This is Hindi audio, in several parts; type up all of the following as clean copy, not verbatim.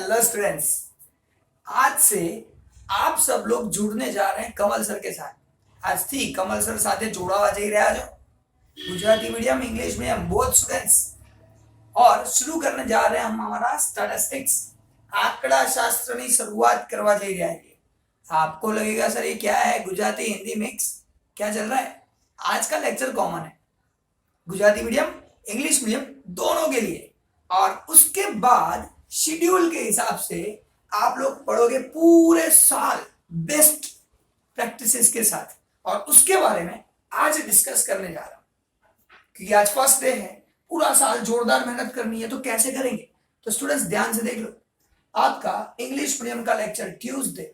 हेलो स्टूडेंट्स, आज से आप सब लोग जुड़ने जा रहे हैं कमल सर के साथ। આજથી કમલ સર સાથે જોડાવા જઈ રહ્યા છો Gujarati medium English medium both students. और शुरू करने जा रहे हैं हम हमारा स्टैटिस्टिक्स आंकड़ा शास्त्र की शुरुआत करवा जा रहा है। आपको लगेगा सर ये क्या है, गुजराती हिंदी मिक्स क्या चल रहा है? आज का लेक्चर कॉमन है गुजराती मीडियम इंग्लिश मीडियम दोनों के लिए, और उसके बाद शेड्यूल के हिसाब से आप लोग पढ़ोगे पूरे साल बेस्ट प्रैक्टिसेस के साथ। और उसके बारे में आज डिस्कस करने जा रहा हूं क्योंकि आज फर्स्ट डे है, पूरा साल जोरदार मेहनत करनी है। तो कैसे करेंगे? तो स्टूडेंट्स ध्यान से देख लो, आपका इंग्लिश मीडियम का लेक्चर ट्यूसडे,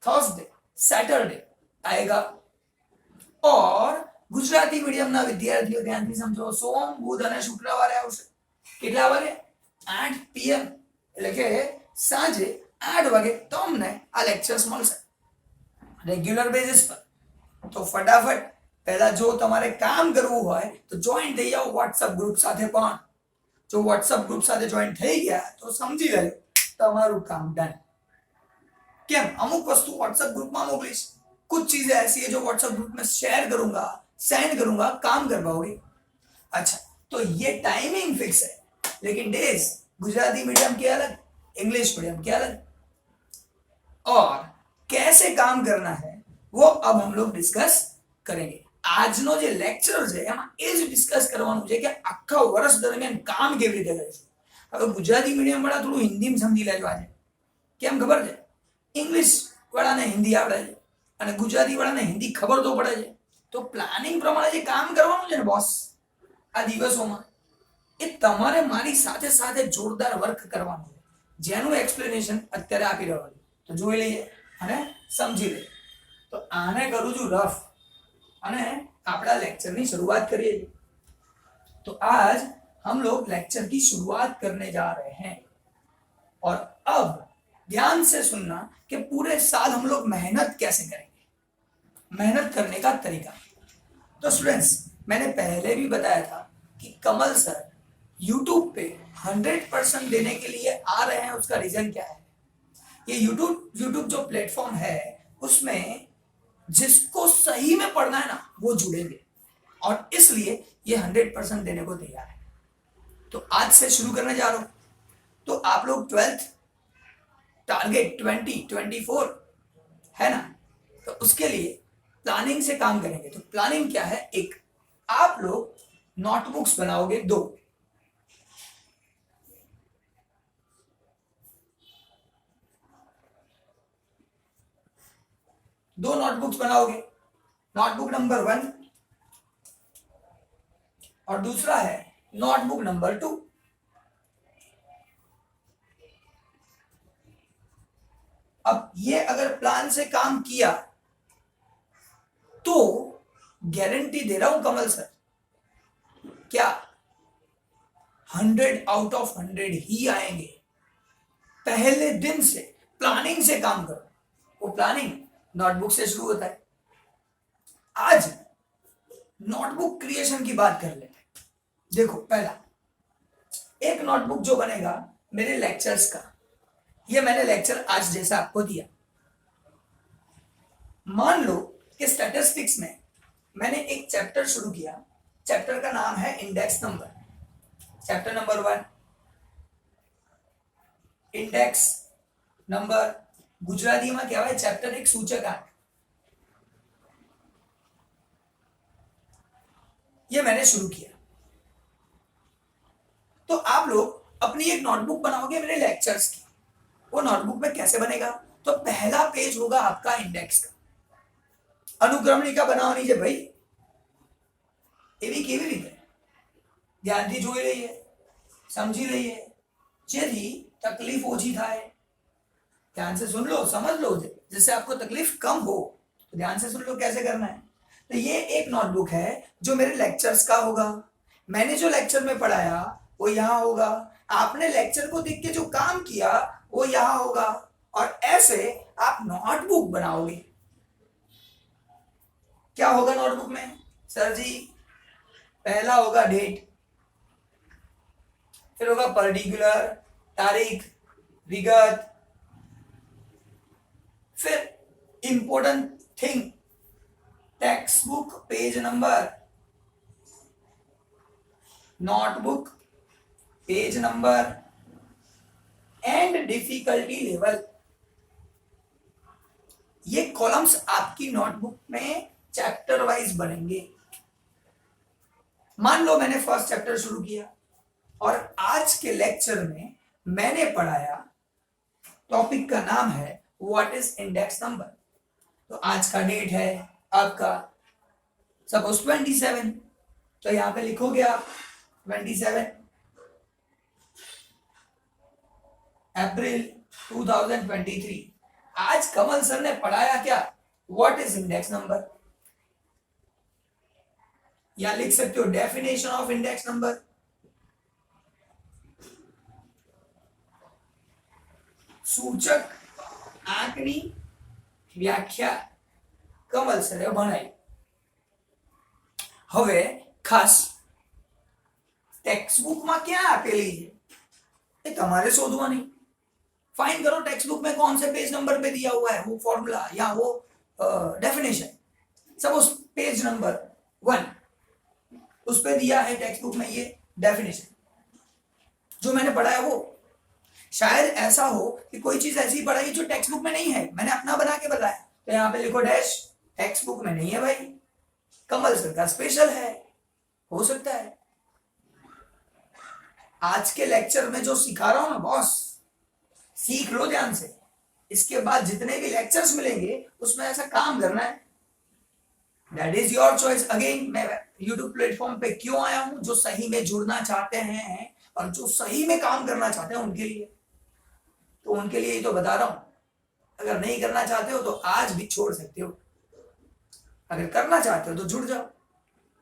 थर्सडे, सैटरडे आएगा, और गुजराती मीडियम ना विद्यार्थियों ध्यान से समझो, सोम बुध और शुक्रवार आवशे। કેટલા વાગે? 8 PM એટલે કે સાંજે 8 વાગે તમને આ લેક્ચર્સ મળશે રેગ્યુલર બેસિસ પર। તો ફટાફટ પહેલા જો તમારે કામ કરવું હોય તો જોઈન થઈ જાઓ WhatsApp ગ્રુપ સાથે। પણ જો WhatsApp ગ્રુપ સાથે જોઈન થઈ ગયા તો સમજી લેજો તમારું કામ ડન। કેમ? અમુક વસ્તુ WhatsApp ગ્રુપમાં મોકલીશ, कुछ चीजें ऐसी है जो WhatsApp ग्रुप में शेयर करूंगा, सेंड करूंगा, काम कर पाओगे। अच्छा, तो ये टाइमिंग फिक्स है, लेकिन डेज गुजराती मीडियम के अलग, इंग्लिश मीडियम के अलग। और कैसे काम करना है वो अब हम लोग डिस्कस करेंगे। આજનો જે લેક્ચર છે એમાં એ જ ડિસ્કસ કરવાનું છે કે આખા વર્ષ દરમિયાન કામ કેવી રીતે કરીશું। હવે ગુજરાતી મીડિયમ વાળા થોડું હિન્દીમાં સમજી લેજો આજે। કેમ ખબર છે? ઇંગ્લિશ વાળાને હિન્દી આવડે છે અને ગુજરાતી વાળાને હિન્દી ખબર તો પડે છે। તો પ્લાનિંગ પ્રમાણે જે કામ કરવાનું છે ને બોસ આ દિવસોમાં, એ તમારે મારી સાથે સાથે જોરદાર વર્ક કરવાનું છે, જેનું એક્સપ્લેનેશન અત્યારે આપી રહ્યો છું। તો જોઈ લઈએ અને સમજી લઈએ। તો આને કરું છું રફ અને આપણા લેક્ચરની शुरुआत करिए। तो आज हम लोग लेक्चर की शुरुआत करने जा रहे हैं। और अब ध्यान से सुनना कि पूरे साल हम लोग मेहनत कैसे करेंगे, मेहनत करने का तरीका। तो स्टूडेंट्स, मैंने पहले भी बताया था कि कमल सर YouTube पे 100% देने के लिए आ रहे हैं। उसका रीजन क्या है? ये YouTube जो प्लेटफॉर्म है उसमें जिसको सही में पढ़ना है ना वो जुड़ेंगे, और इसलिए ये 100% देने को तैयार है। तो आज से शुरू करने जा रहा हूं। तो आप लोग 12th टारगेट 2024 है ना, तो उसके लिए प्लानिंग से काम करेंगे। तो प्लानिंग क्या है? एक, आप लोग नोटबुक्स बनाओगे, दो नोटबुक्स बनाओगे। नोटबुक नंबर 1 और दूसरा है नोटबुक नंबर 2। अब ये अगर प्लान से काम किया तो गारंटी दे रहा हूं कमल सर, क्या 100 आउट ऑफ 100 ही आएंगे। पहले दिन से प्लानिंग से काम करो। वो प्लानिंग नोटबुक से शुरू होता है। आज नोटबुक क्रिएशन की बात कर लेते हैं। देखो, पहला एक नोटबुक जो बनेगा मेरे लेक्चर्स का, ये मैंने लेक्चर आज जैसा आपको दिया। मान लो कि स्टैटिस्टिक्स में मैंने एक चैप्टर शुरू किया, चैप्टर का नाम है index number. Chapter number 1 index number, Gujarati में क्या है चैप्टर एक सूचकांक। ये मैंने शुरू किया। तो आप लोग अपनी एक नोटबुक बनाओगे मेरे लेक्चर्स की। वो नोटबुक में कैसे बनेगा? तो पहला पेज होगा आपका इंडेक्स का। अनुक्रमणिका बनावनी है भाई, एवी केवी रीते ध्यानथी જોઈ લઈએ, समझी લઈએ, જેથી तकलीफ ओછી થાય। ध्यान से सुन लो, समझ लो, जिससे आपको तकलीफ कम हो। तो ध्यान से सुन लो कैसे करना है। तो ये एक नोटबुक है जो मेरे लेक्चर्स का होगा। मैंने जो लेक्चर में पढ़ाया वो यहाँ होगा, आपने लेक्चर को देख के जो काम किया वो यहाँ होगा। और ऐसे आप नोटबुक बनाओगे। क्या होगा नोटबुक में? सर जी, पहला होगा डेट, फिर होगा पर्टिकुलर तारीख, विगत। फिर important thing, text book page number, notebook page number and difficulty level. ये कॉलम्स आपकी नोटबुक में चैप्टर वाइज बनेंगे। मान लो मैंने फर्स्ट चैप्टर शुरू किया और आज के लेक्चर में मैंने पढ़ाया, टॉपिक का नाम है व्हाट इज इंडेक्स नंबर। तो आज का डेट है आपका सपोज 27, तो यहां पे लिखोगे आप 27 अप्रैल 2023। आज कमल सर ने पढ़ाया क्या, व्हाट इज इंडेक्स नंबर, या लिख सकते हो डेफिनेशन ऑफ इंडेक्स नंबर। सूचक आंकनी व्याख्या कमल सरे भणाई। હવે ખાસ ટેક્સ્ટ બુક માં क्या આપેલી છે એ તમારે શોધવાની। फाइंड करो टेक्स्ट बुक में कौन से पेज नंबर पे दिया हुआ है वो फॉर्मूला या वो डेफिनेशन। सपोज पेज नंबर 1 उस पे दिया है टेक्स्ट बुक में ये डेफिनेशन, जो मैंने पढ़ाया वो। शायद ऐसा हो कि कोई चीज ऐसी पढ़ाई जो टेक्स्ट बुक में नहीं है, मैंने अपना बना के बताया, तो यहाँ पे लिखो डैश, टेक्स्ट बुक में नहीं है भाई, कमल सर का स्पेशल है, हो सकता है। आज के लेक्चर में जो सिखा रहा हूं ना बॉस, सीख लो ध्यान से। इसके बाद जितने भी लेक्चर्स मिलेंगे उसमें ऐसा काम करना है। That is your choice. Again मैं यूट्यूब प्लेटफॉर्म पे क्यों आया हूं, जो सही में जुड़ना चाहते हैं और जो सही में काम करना चाहते हैं उनके लिए, तो उनके लिए ही तो बता रहा हूं। अगर नहीं करना चाहते हो तो आज भी छोड़ सकते हो, अगर करना चाहते हो तो जुड़ जाओ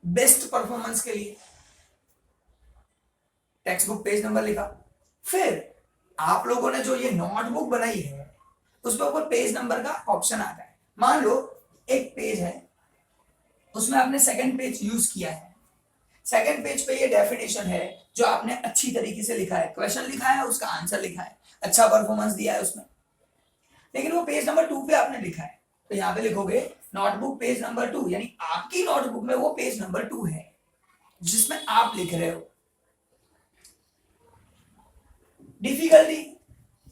बेस्ट परफॉर्मेंस के लिए। टेक्स्ट बुक पेज नंबर लिखा, फिर आप लोगों ने जो ये नोटबुक बनाई है उसमें ऊपर पेज नंबर का ऑप्शन आता है। मान लो एक पेज है, उसमें आपने सेकंड पेज यूज किया है, सेकंड पेज पे ये डेफिनेशन है जो आपने अच्छी तरीके से लिखा है, क्वेश्चन लिखा है, उसका आंसर लिखा है, अच्छा परफॉर्मेंस दिया है उसमें। लेकिन वो पेज नंबर 2 पे आपने लिखा है, तो यहाँ पे लिखोगे नोटबुक पेज नंबर 2, यानी आपकी नोटबुक में वो पेज नंबर 2 है जिसमें आप लिख रहे हो। डिफिकल्टी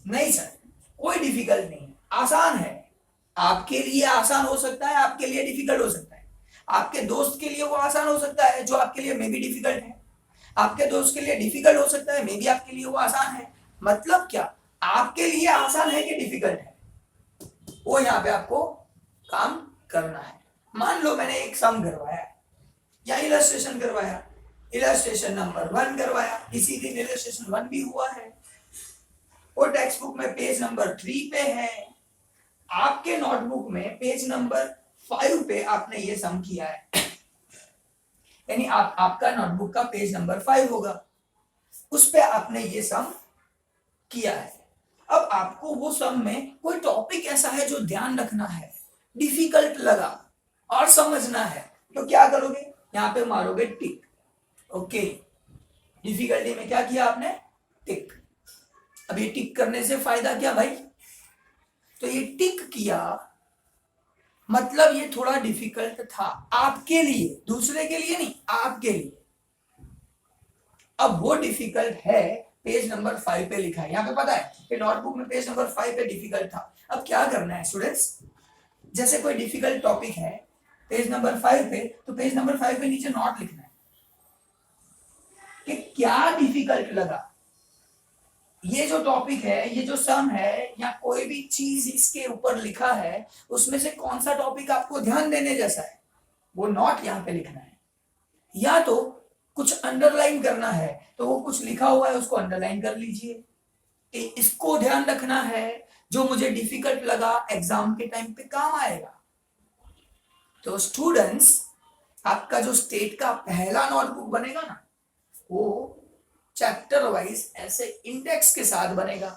नहीं सर, कोई डिफिकल्ट नहीं है, आसान है। आपके लिए आसान हो सकता है, आपके लिए डिफिकल्ट हो सकता है, आपके दोस्त के लिए वो आसान हो सकता है जो आपके लिए मे बी डिफिकल्ट है, आपके दोस्त के लिए डिफिकल्ट हो सकता है, मे बी आपके लिए वो आसान है। मतलब क्या, आपके लिए आसान है कि डिफिकल्ट है, वो यहाँ पे आपको काम करना है। मान लो मैंने एक सम करवाया या इलस्ट्रेशन करवाया, इलस्ट्रेशन नंबर 1 करवाया, इसी दिन इलस्ट्रेशन 1 भी हुआ है, वो टेक्स्ट बुक में पेज नंबर 3 पे है, आपके नोटबुक में पेज नंबर 5 पे आपने ये सम किया है, यानी आपका नोटबुक का पेज नंबर 5 होगा, उस पे आपने ये सम किया है। अब आपको वो सम में कोई टॉपिक ऐसा है जो ध्यान रखना है, डिफिकल्ट लगा और समझना है, तो क्या करोगे, यहाँ पे मारोगे टिक। ओके, डिफिकल्टी में क्या किया आपने, टिक। अब ये टिक करने से फायदा क्या भाई, तो ये टिक किया मतलब ये थोड़ा डिफिकल्ट था आपके लिए, दूसरे के लिए नहीं, आपके लिए। अब वो डिफिकल्ट है, पेज नंबर 5 पे लिखा है, यहाँ पे पता है कि नोटबुक में पेज नंबर 5 पे डिफिकल्ट था। अब क्या करना है स्टूडेंट्स, जैसे कोई डिफिकल्ट टॉपिक है पेज नंबर 5 पे, तो पेज नंबर 5 पे नीचे नोट लिखना है कि क्या डिफिकल्ट लगा, ये जो टॉपिक है, ये जो सम है, या कोई भी चीज इसके ऊपर लिखा है, उसमें से कौन सा टॉपिक आपको ध्यान देने जैसा है, वो नोट यहाँ पे लिखना है। या तो कुछ अंडरलाइन करना है, तो वो कुछ लिखा हुआ है उसको अंडरलाइन कर लीजिए। इसको ध्यान रखना है, जो मुझे डिफिकल्ट लगा एग्जाम के टाइम पे काम आएगा। तो स्टूडेंट्स, आपका जो स्टेट का पहला नोटबुक बनेगा ना, वो चैप्टर वाइज ऐसे इंडेक्स के साथ बनेगा।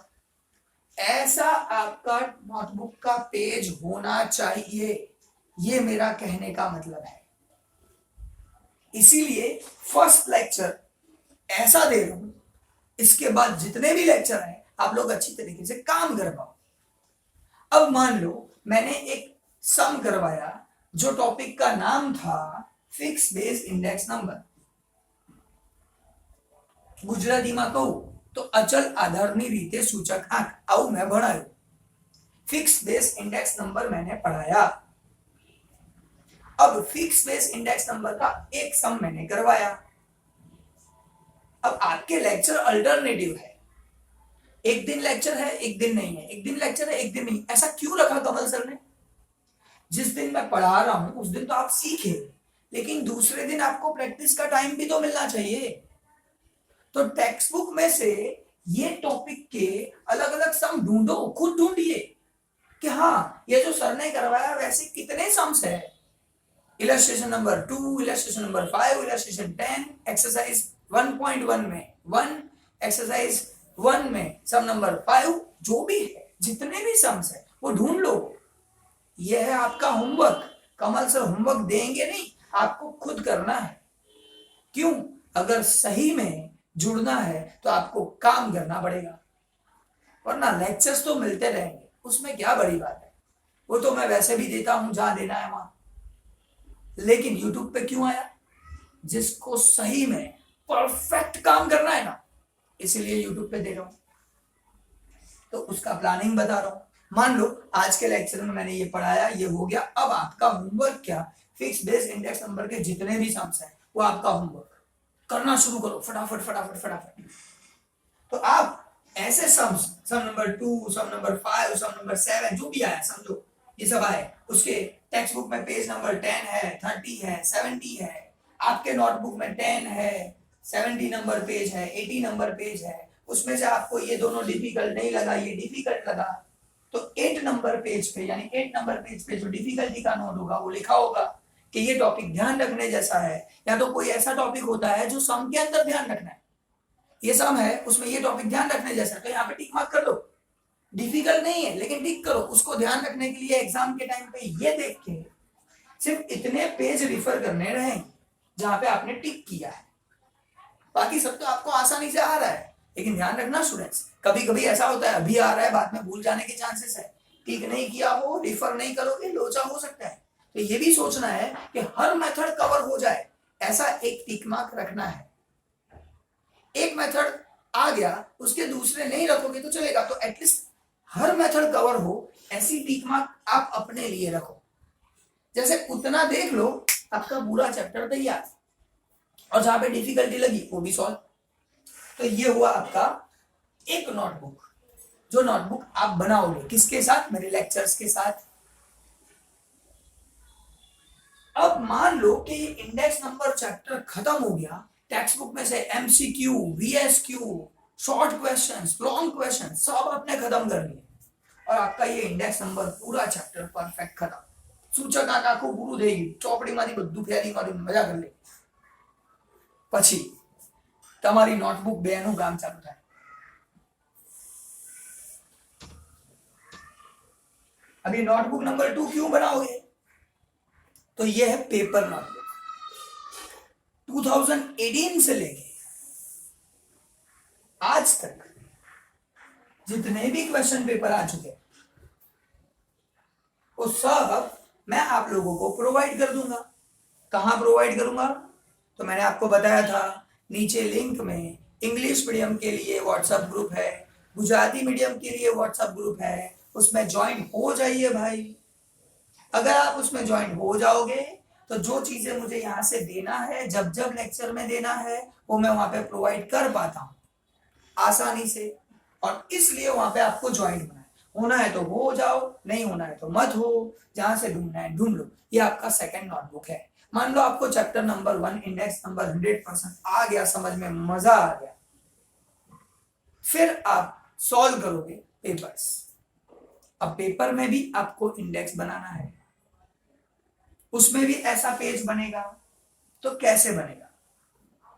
ऐसा आपका नोटबुक का पेज होना चाहिए, ये मेरा कहने का मतलब है। इसीलिए फर्स्ट लेक्चर ऐसा दे रहा हूं, इसके बाद जितने भी लेक्चर हैं आप लोग अच्छी तरीके से काम कर पाओ। अब मान लो मैंने एक सम करवाया जो टॉपिक का नाम था फिक्स बेस इंडेक्स नंबर। ગુજરાતીમાં કહું તો અચલ આધારની રીતે સૂચક આંક આવું મેં ભણાયું। फिक्स बेस इंडेक्स नंबर मैंने पढ़ाया। अब फिक्स बेस इंडेक्स नंबर का एक सम मैंने करवाया। अब आपके लेक्चर अल्टरनेटिव है, एक दिन लेक्चर है एक दिन नहीं है, एक दिन लेक्चर है एक दिन नहीं। ऐसा क्यों रखा कमल सर ने? जिस दिन मैं पढ़ा रहा हूं उस दिन तो आप सीखे, लेकिन दूसरे दिन आपको प्रैक्टिस का टाइम भी तो मिलना चाहिए। तो टेक्स्ट बुक में से ये टॉपिक के अलग अलग सम ढूंढो, खुद ढूंढिए कि हाँ ये जो सर ने करवाया वैसे कितने सम्स है। Illustration number 2, illustration number 5, illustration 10, exercise 1.1 में 1, एक्सरसाइज 1 में सम नंबर 5, जो भी है जितने भी सम्स है वो ढूंढ लो। यह है आपका होमवर्क। कमल सर होमवर्क देंगे नहीं, आपको खुद करना है। क्यों? अगर सही में जुड़ना है तो आपको काम करना पड़ेगा, वरना लेक्चर्स तो मिलते रहेंगे, उसमें क्या बड़ी बात है। वो तो मैं वैसे भी देता हूं जहां देना है वहां। लेकिन यूट्यूब पे क्यों आया? जिसको सही में परफेक्ट काम करना है ना, इसीलिए यूट्यूब पे दे रहा हूं। तो उसका प्लानिंग बता रहा हूं। मान लो आज के लेक्चर में मैंने ये पढ़ाया, ये हो गया। अब आपका होमवर्क क्या? फिक्स बेस इंडेक्स नंबर के जितने भी सम्स हैं वो आपका होमवर्क करना शुरू करो, फटाफट फटाफट फटाफट। तो आप ऐसे सम्स, सम नंबर 2, सम नंबर 5, सम नंबर 7, जो भी आया समझो ये सब आए, उसके टेक्स्ट बुक में पेज नंबर 10 है, 30 है, 70 है, आपके नोटबुक में 10 है, 70 नंबर पेज है, 80 नंबर पेज है। उसमें से आपको ये दोनों डिफिकल्ट नहीं लगा, ये डिफिकल्ट लगा, तो 8 नंबर पेज पे, यानी 8 नंबर पेज पे जो डिफिकल्टी का नोट होगा वो लिखा होगा कि ये टॉपिक ध्यान रखने जैसा है, या तो कोई ऐसा टॉपिक होता है जो सम के अंदर ध्यान रखना है। ये सम है उसमें ये टॉपिक ध्यान रखने जैसा, तो यहाँ पे टिक मार्क कर दो। डिफिकल्ट नहीं है लेकिन टिक करो, उसको ध्यान रखने के लिए एग्जाम के टाइम पे ये देख के सिर्फ इतने पेज रिफर करने रहेंगे जहां पे आपने टिक किया है। बाकी सब तो आपको आसानी से आ रहा है, लेकिन ध्यान रखना स्टूडेंट्स, कभी कभी ऐसा होता है अभी आ रहा है बाद में भूल जाने के चांसेस है। टिक नहीं किया हो, रिफर नहीं करोगे, लोचा हो सकता है। तो ये भी सोचना है कि हर मेथड कवर हो जाए, ऐसा एक टिक मार्क रखना है। एक मेथड आ गया उसके दूसरे नहीं रखोगे तो चलेगा, तो एटलीस्ट हर मेथड कवर हो ऐसी टिक मार्क आप अपने लिए रखो। जैसे उतना देख लो, आपका पूरा चैप्टर तैयार, और जहां पे डिफिकल्टी लगी वो भी सॉल्व। तो ये हुआ आपका एक नोटबुक, जो नोटबुक आप बनाओगे किसके साथ? मेरे लेक्चर्स के साथ। अब मान लो कि ये इंडेक्स नंबर चैप्टर खत्म हो गया, टेक्स्ट बुक में से MCQ, VSQ, short questions, long question सब आपने खत्म कर लिए, और आपका ये इंडेक्स नंबर पूरा चैप्टर परफेक्ट खत्म। सूचक आंक आखું પૂરું થઈ ગયું, ચોપડીમાંથી બધું ફેરી મારી મજા કરી લે। પછી તમારી નોટબુક 2 નું કામ ચાલુ થાય। अभी नोटबुक नंबर 2 क्यों बनाओगे? तो ये है पेपर नोटबुक। 2018 से लेके आज तक जितने भी क्वेश्चन पेपर आ चुके हैं वो सब मैं आप लोगों को प्रोवाइड कर दूंगा। कहां प्रोवाइड करूंगा? तो मैंने आपको बताया था नीचे लिंक में इंग्लिश मीडियम के लिए व्हाट्सएप ग्रुप है, गुजराती मीडियम के लिए व्हाट्सएप ग्रुप है, उसमें ज्वाइन हो जाइए भाई। अगर आप उसमें ज्वाइन हो जाओगे तो जो चीजें मुझे यहाँ से देना है, जब जब लेक्चर में देना है, वो मैं वहां पे प्रोवाइड कर पाता हूँ आसानी से, और इसलिए वहां पे आपको ज्वाइन होना है। होना है तो हो जाओ, नहीं होना है तो मत हो, जहां से ढूंढना है ढूंढ लो। ये आपका सेकंड नोटबुक है। मान लो आपको चैप्टर नंबर 1 इंडेक्स नंबर 100% आ गया, समझ में मजा आ गया, फिर आप सॉल्व करोगे पेपर्स। अब पेपर में भी आपको इंडेक्स बनाना है, उसमें भी ऐसा पेज बनेगा। तो कैसे बनेगा?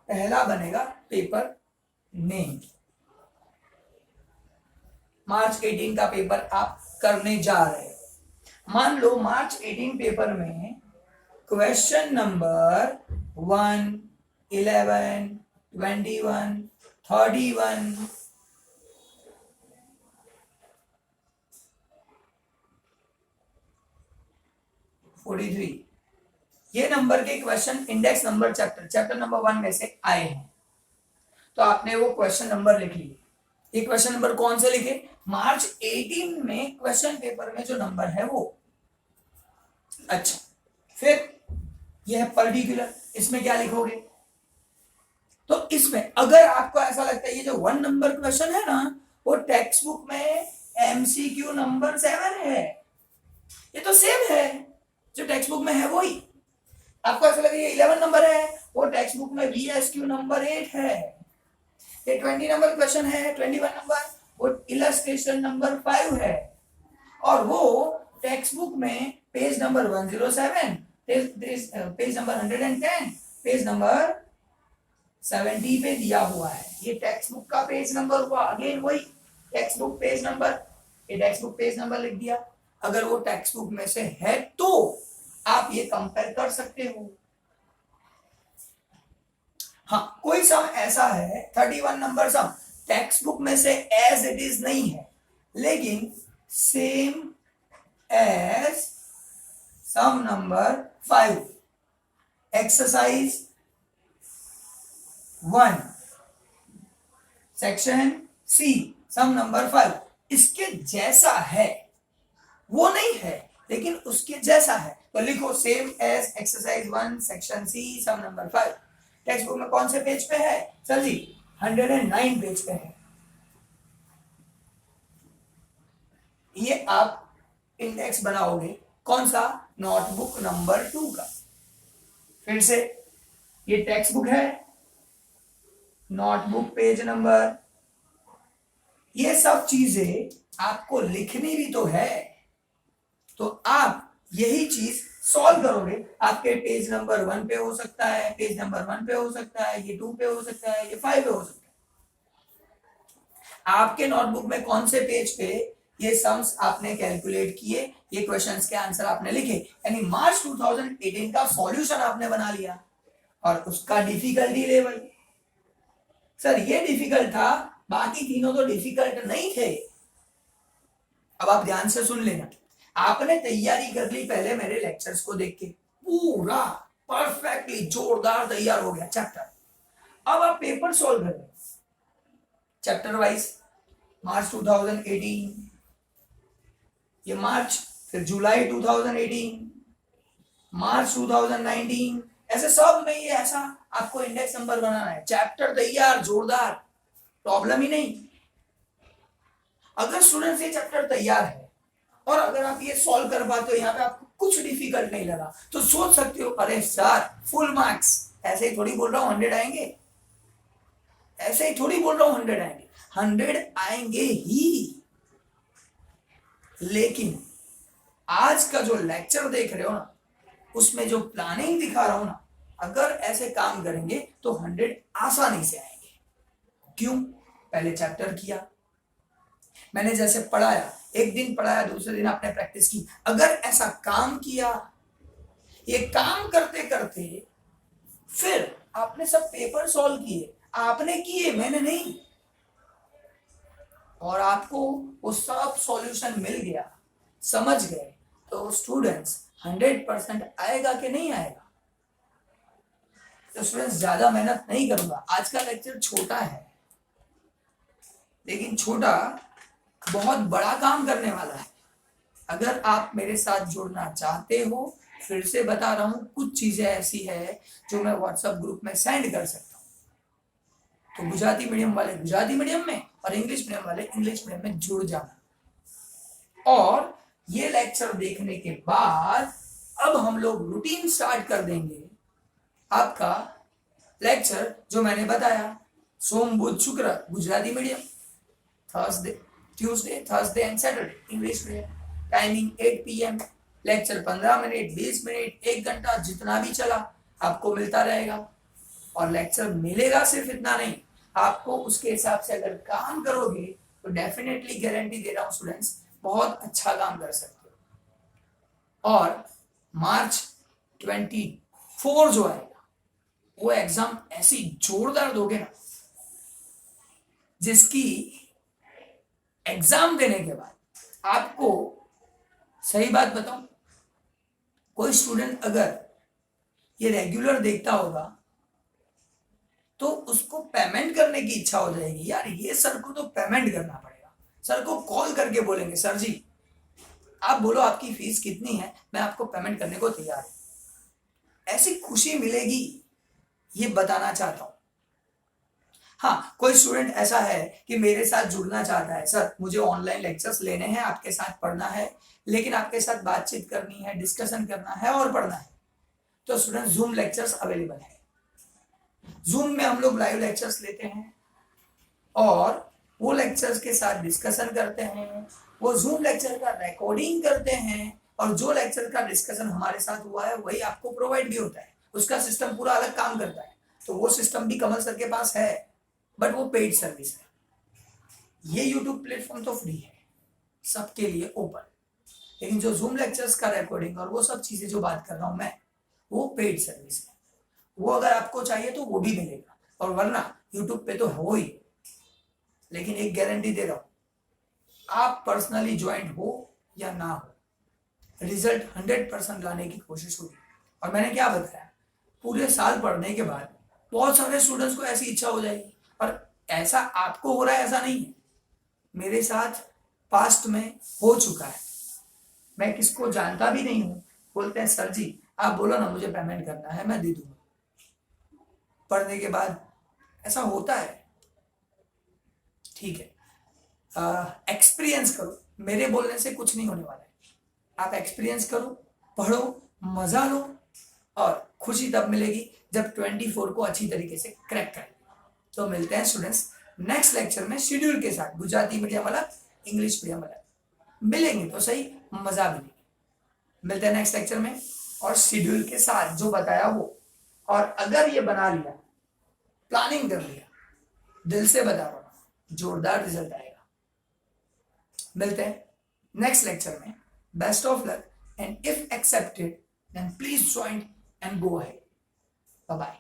पहला बनेगा पेपर नेम। मार्च 18 का पेपर आप करने जा रहे हैं। मान लो मार्च 18 पेपर में क्वेश्चन नंबर 1, 11, 21, 31 43 ये नंबर के question index number chapter number 1 में से आए हैं। तो आपने वो क्वेश्चन नंबर लिख लिए। ये क्वेश्चन नंबर कौन से लिखे? मार्च 18 में क्वेश्चन पेपर में जो नंबर है वो। अच्छा, फिर यह है पर्टिकुलर, इसमें क्या लिखोगे? तो इसमें अगर आपको ऐसा लगता है ये जो 1 नंबर क्वेश्चन है ना, वो टेक्स्ट बुक में एमसीक्यू नंबर 7 है, ये तो सेम है जो टेक्स्ट बुक में है वही। आपको ऐसा लगे ये 11 नंबर है, वो टेक्स्ट बुक में बीएसक्यू नंबर 8 है। ये 20 नंबर क्वेश्चन है, 21 नंबर, वो इलस्ट्रेशन नंबर 5 है, और वो टेक्स्ट बुक में page number 107, page number 110, page number 70 पे दिया हुआ है। ये टेक्स्ट बुक का पेज नंबर हुआ, अगेन वही टेक्स्ट बुक पेज नंबर, ये टेक्स्ट बुक पेज नंबर लिख दिया। अगर वो टेक्स्ट बुक में से है तो आप ये कंपेयर कर सकते हो। हाँ, कोई सम ऐसा है 31 नंबर सम टेक्स्ट बुक में से एज इट इज नहीं है, लेकिन सेम एज सम number 5 exercise 1 section C sum number 5 इसके जैसा है, वो नहीं है लेकिन उसके जैसा है। तो लिखो same as exercise 1 section C sum number 5। Text book में कौन से पेज पे है सर जी? 109 पेज पे है। ये आप इंडेक्स बनाओगे कौन सा? नोटबुक नंबर 2 का। फिर से ये टेक्स्ट बुक है, नोटबुक पेज नंबर, ये सब चीजें आपको लिखनी भी तो है, तो आप यही चीज सॉल्व करोगे। आपके पेज नंबर 1 पे हो सकता है, पेज नंबर 1 पे हो सकता है, ये 2 पे हो सकता है, ये 5 पे हो सकता है। आपके नोटबुक में कौन से पेज पे ये सम्स आपने कैलकुलेट किए, ये क्वेश्चंस के आंसर आपने लिखे, यानी मार्च 2018 का सॉल्यूशन आपने बना लिया। और उसका डिफिकल्टी लेवल, सर ये डिफिकल्ट था, बाकी तीनों तो डिफिकल्ट नहीं थे। अब आप ध्यान से सुन लेना, आपने तैयारी कर ली पहले मेरे लेक्चर्स को देख के, पूरा परफेक्टली जोरदार तैयार हो गया चैप्टर। अब आप पेपर सॉल्व कर रहे चैप्टर वाइज। मार्च 2018, ये मार्च, फिर जुलाई 2018, मार्च 2019, ऐसे सब में ये ऐसा आपको इंडेक्स नंबर बनाना है। चैप्टर तैयार, जोरदार, प्रॉब्लम ही नहीं। अगर स्टूडेंट्स ये चैप्टर तैयार है और अगर आप ये सॉल्व कर पाते हो, यहाँ पे आपको कुछ डिफिकल्ट नहीं लगा, तो सोच सकते हो अरे सर फुल मार्क्स। ऐसे ही थोड़ी बोल रहा हूं 100 आएंगे, ऐसे ही थोड़ी बोल रहा हूं 100 आएंगे, 100 आएंगे ही। लेकिन आज का जो लेक्चर देख रहे हो ना, उसमें जो प्लानिंग दिखा रहा हूं ना, अगर ऐसे काम करेंगे तो 100 आसानी से आएंगे। क्यों? पहले चैप्टर किया, मैंने जैसे पढ़ाया, एक दिन पढ़ाया, दूसरे दिन आपने प्रैक्टिस की। अगर ऐसा काम किया, ये काम करते करते फिर आपने सब पेपर सॉल्व किए, आपने किए, मैंने नहीं, और आपको वो सब सॉल्यूशन मिल गया, समझ गए, तो स्टूडेंट्स 100% आएगा कि नहीं आएगा? तो स्टूडेंट्स ज्यादा मेहनत नहीं करूंगा। आज का लेक्चर छोटा है, लेकिन छोटा बहुत बड़ा काम करने वाला है। अगर आप मेरे साथ जुड़ना चाहते हो, फिर से बता रहा हूं, कुछ चीजें ऐसी है जो मैं व्हाट्सएप ग्रुप में सेंड कर सकता हूं। तो गुजराती मीडियम वाले गुजराती मीडियम में और इंग्लिश मीडियम वाले इंग्लिश मीडियम में जुड़ जाना। और ये लेक्चर देखने के बाद अब हम लोग रूटीन स्टार्ट कर देंगे। आपका लेक्चर जो मैंने बताया, सोम Budh Shukra Gujarati medium, Thursday Tuesday Thursday and Saturday English medium. Timing 8 PM, lecture 15 minute, 20 minute, 1 घंटा, जितना भी चला आपको मिलता रहेगा। और लेक्चर मिलेगा सिर्फ इतना नहीं, आपको उसके हिसाब से अगर काम करोगे तो डेफिनेटली गारंटी दे रहा हूं स्टूडेंट्स, बहुत अच्छा काम कर सकते हो। और मार्च 24 जो आएगा, वो एग्जाम ऐसी जोरदार दोगे ना, जिसकी एग्जाम देने के बाद आपको, सही बात बताऊं, कोई स्टूडेंट अगर ये रेगुलर देखता होगा तो उसको पेमेंट करने की इच्छा हो जाएगी, यार ये सर को तो पेमेंट करना पड़ेगा। सर को कॉल करके बोलेंगे, सर जी आप बोलो आपकी फीस कितनी है, मैं आपको पेमेंट करने को तैयार हूं। ऐसी खुशी मिलेगी, ये बताना चाहता हूं। हाँ, कोई स्टूडेंट ऐसा है कि मेरे साथ जुड़ना चाहता है, सर मुझे ऑनलाइन लेक्चर्स लेने हैं, आपके साथ पढ़ना है, लेकिन आपके साथ बातचीत करनी है, डिस्कशन करना है और पढ़ना है, तो स्टूडेंट जूम लेक्चर्स अवेलेबल है। जूम में हम लोग लाइव लेक्चर्स लेते हैं और वो लेक्चर्स के साथ डिस्कशन करते हैं, वो जूम लेक्चर का रिकॉर्डिंग करते हैं और जो लेक्चर का डिस्कशन हमारे साथ हुआ है वही आपको प्रोवाइड भी होता है। उसका सिस्टम पूरा अलग काम करता है, तो वो सिस्टम भी कमल सर के पास है, बट वो पेड सर्विस है। ये यूट्यूब प्लेटफॉर्म तो फ्री है, सबके लिए ओपन, लेकिन जो जूम लेक्चर्स का रिकॉर्डिंग और वो सब चीजें जो बात कर रहा हूं मैं, वो पेड सर्विस है। वो अगर आपको चाहिए तो वो भी मिलेगा, और वरना यूट्यूब पे तो हो ही। लेकिन एक गारंटी दे रहा हूं, आप पर्सनली ज्वाइंट हो या ना हो, रिजल्ट 100% लाने की कोशिश होगी। और मैंने क्या बताया, पूरे साल पढ़ने के बाद बहुत सारे स्टूडेंट्स को ऐसी इच्छा हो जाएगी, और ऐसा आपको हो रहा है ऐसा नहीं है, मेरे साथ पास्ट में हो चुका है। मैं किसको जानता भी नहीं हूं, बोलते हैं सर जी आप बोलो ना मुझे पेमेंट करना है, मैं दे दूंगा। पढ़ने के बाद ऐसा होता है, ठीक है। एक्सपीरियंस करो, मेरे बोलने से कुछ नहीं होने वाला है। आप एक्सपीरियंस करो, पढ़ो, मजा लो, और खुशी तब मिलेगी जब 24 को अच्छी तरीके से क्रैक करें। तो मिलते हैं स्टूडेंट्स नेक्स्ट लेक्चर में शेड्यूल के साथ। गुजराती मीडियम अलग, इंग्लिश मीडियम अलग, मिलेंगे तो सही, मजा मिलेगी। मिलते हैं नेक्स्ट लेक्चर में और शेड्यूल के साथ जो बताया वो। और अगर ये बना लिया, प्लानिंग कर लिया, दिल से बता रहा हूं, जोरदार रिजल्ट आएगा। मिलते हैं नेक्स्ट लेक्चर में। Best of luck, and if accepted then please join and go ahead. Bye bye.